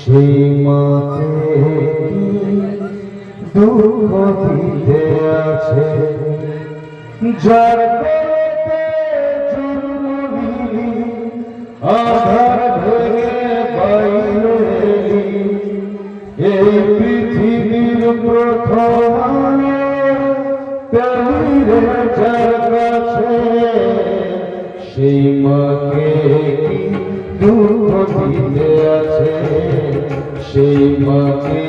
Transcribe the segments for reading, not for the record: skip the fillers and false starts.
সেই মাকে দুঃখ দিতে আছে যার পেটে জন্ম নিলি আধার ভেঙে বাইরে এলি এই পৃথিবীর প্রথম পেলিরে যার কাছে সেই মাকে দুঃখ দিতে আছে সেই মাকে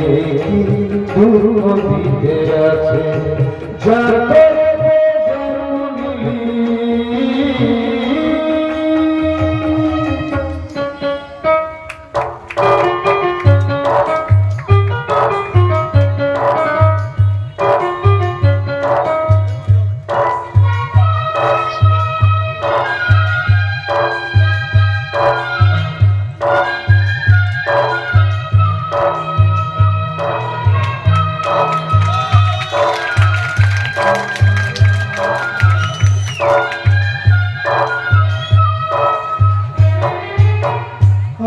দুঃখ দিতে আছে যার পেটে জন্ম নিলি।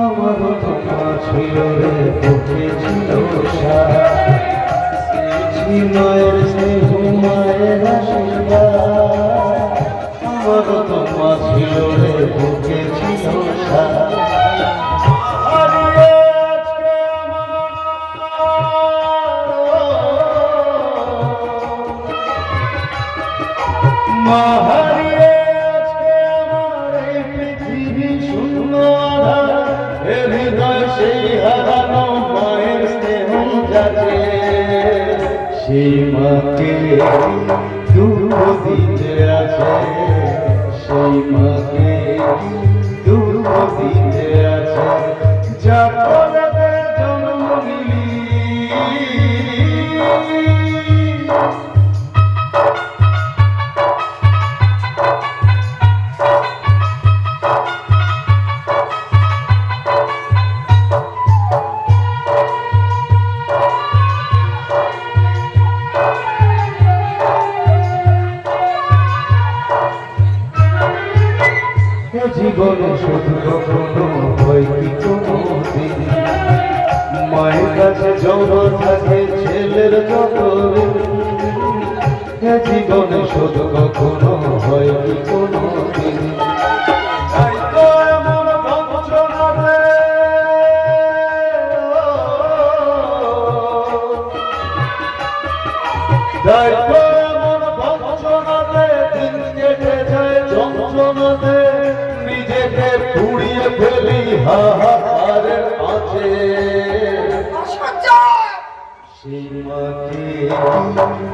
আমার তোমার ছিল রে বুকে ছিল মায়ের স্নেহ মায়ের আশীর্বাদ আমার তোমার ছিল রে বুকে ছিল মা হারিয়ে আজকে আমার এই পৃথিবী শূন্য হৃদয় সেই হারানো মায়ের স্নেহ যাচ্ছে সেই মাকে দুঃখ দিতে আছে সেই মাকে দুঃখ দিতে আছে যা পড়াতে জন্ম নিলি। জীবনে শুধু কখনো হয় কি কোনো দিন মায়ের কাছে জমা থাকে ছেলের যতদিন জীবনে শুধু কখনো হয় কি কোনো দিন নিজেকে পুড়িয়ে ফেলি হাহাকারের আছে সেই মাকে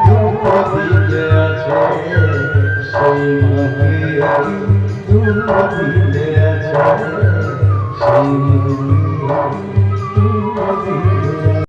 দুঃখ দিতে আছে সেই মাকে দুঃখ দিতে আছে সেই